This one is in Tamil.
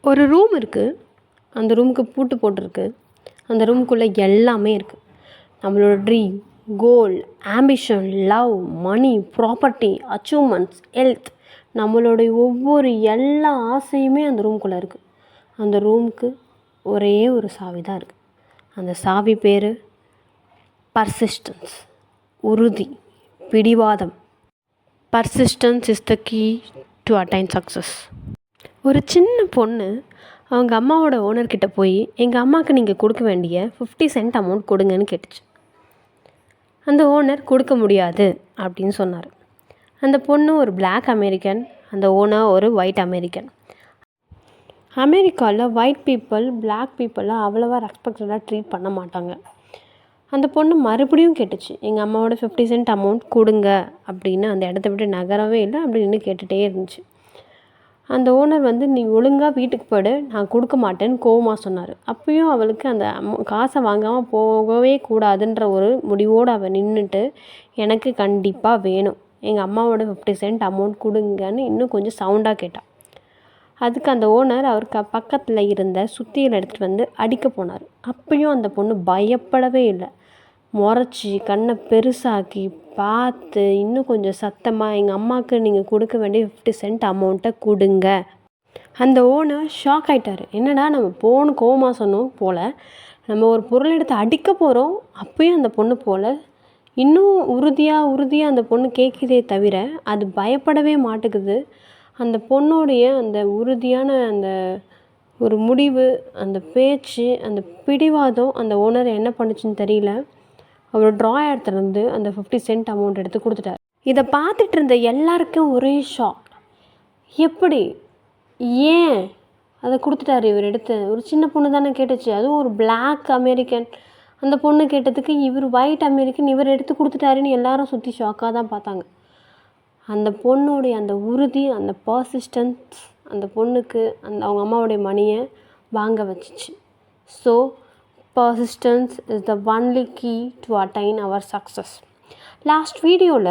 ஒரு ரூம் இருக்குது. அந்த ரூமுக்கு பூட்டு போட்டிருக்கு. அந்த ரூமுக்குள்ளே எல்லாமே இருக்குது. நம்மளோட dream, goal, ambition, love, money, property, achievements, health, நம்மளுடைய ஒவ்வொரு எல்லா ஆசையுமே அந்த ரூமுக்குள்ளே இருக்குது. அந்த ரூமுக்கு ஒரே ஒரு சாவி தான் இருக்குது. அந்த சாவி பேர் பர்சிஸ்டன்ஸ், உறுதி, பிடிவாதம். Persistence is the key to attain success. ஒரு சின்ன பொண்ணு அவங்க அம்மாவோட ஓனர்கிட்ட போய் எங்கள் அம்மாவுக்கு நீங்கள் கொடுக்க வேண்டிய 50 சென்ட் அமௌண்ட் கொடுங்கன்னு கேட்டுச்சு. அந்த ஓனர் கொடுக்க முடியாது அப்படின்னு சொன்னார். அந்த பொண்ணு ஒரு பிளாக் அமெரிக்கன், அந்த ஓனர் ஒரு ஒயிட் அமெரிக்கன். அமெரிக்காவில் ஒயிட் பீப்புள் பிளாக் பீப்புளை அவ்வளோவா ரெஸ்பெக்டடாக ட்ரீட் பண்ண மாட்டாங்க. அந்த பொண்ணு மறுபடியும் கேட்டுச்சு, எங்கள் அம்மாவோட 50 சென்ட் அமௌண்ட் கொடுங்க அப்படின்னு. அந்த இடத்த விட்டு நகரவே இல்லை, அப்படின்னு கேட்டுகிட்டே இருந்துச்சு. அந்த ஓனர் நீ ஒழுங்காக வீட்டுக்கு போய்டு, நான் கொடுக்க மாட்டேன்னு கோவமாக சொன்னார். அப்பயும் அவளுக்கு அந்த காசை வாங்காமல் போகவே கூடாதுன்ற ஒரு முடிவோடு அவள் நின்றுட்டு, எனக்கு கண்டிப்பாக வேணும், எங்கள் அம்மாவோட 50 சென்ட் அமௌண்ட் கொடுங்கன்னு இன்னும் கொஞ்சம் சவுண்டாக கேட்டாள். அதுக்கு அந்த ஓனர் அவருக்கு பக்கத்தில் இருந்த சுத்தியலை எடுத்துகிட்டு அடிக்க போனார். அப்பயும் அந்த பொண்ணு பயப்படவே இல்லை. முறைச்சி கண்ணை பெருசாக்கி பார்த்து இன்னும் கொஞ்சம் சத்தமாக, எங்கள் அம்மாவுக்கு நீங்கள் கொடுக்க வேண்டிய 50 சென்ட் அமௌண்ட்டை கொடுங்க. அந்த ஓனர் ஷாக் ஆகிட்டார். என்னடா நம்ம கோவமாக சொன்னோம் போல், நம்ம ஒரு பொருள் எடுத்து அடிக்க போகிறோம், அப்பயும் அந்த பொண்ணு போல் இன்னும் உறுதியாக அந்த பொண்ணு கேட்குதே தவிர அது பயப்படவே மாட்டேங்குது. அந்த பொண்ணுடைய அந்த உறுதியான அந்த ஒரு முடிவு, அந்த பேச்சு, அந்த பிடிவாதம் அந்த ஓனர் என்ன பண்ணுச்சுன்னு தெரியல. அவர் ட்ராயர்லேருந்து அந்த 50 சென்ட் அமௌண்ட் எடுத்து கொடுத்துட்டார். இதை பார்த்துட்டு இருந்த எல்லாருக்கும் ஒரே ஷாக். எப்படி, ஏன் அதை கொடுத்துட்டாரு இவர் எடுத்து? ஒரு சின்ன பொண்ணு தானே கேட்டுச்சு, அதுவும் ஒரு பிளாக் அமெரிக்கன். அந்த பொண்ணு கேட்டதுக்கு இவர் ஒயிட் அமெரிக்கன், இவர் எடுத்து கொடுத்துட்டாருன்னு எல்லாரும் சுற்றி ஷாக்காக தான் பார்த்தாங்க. அந்த பொண்ணுடைய அந்த உறுதி, அந்த பர்சிஸ்டன்ஸ் அந்த பொண்ணுக்கு அவங்க அம்மாவுடைய மணியை வாங்க வச்சிச்சு. So persistence is the only key to attain our success. Last video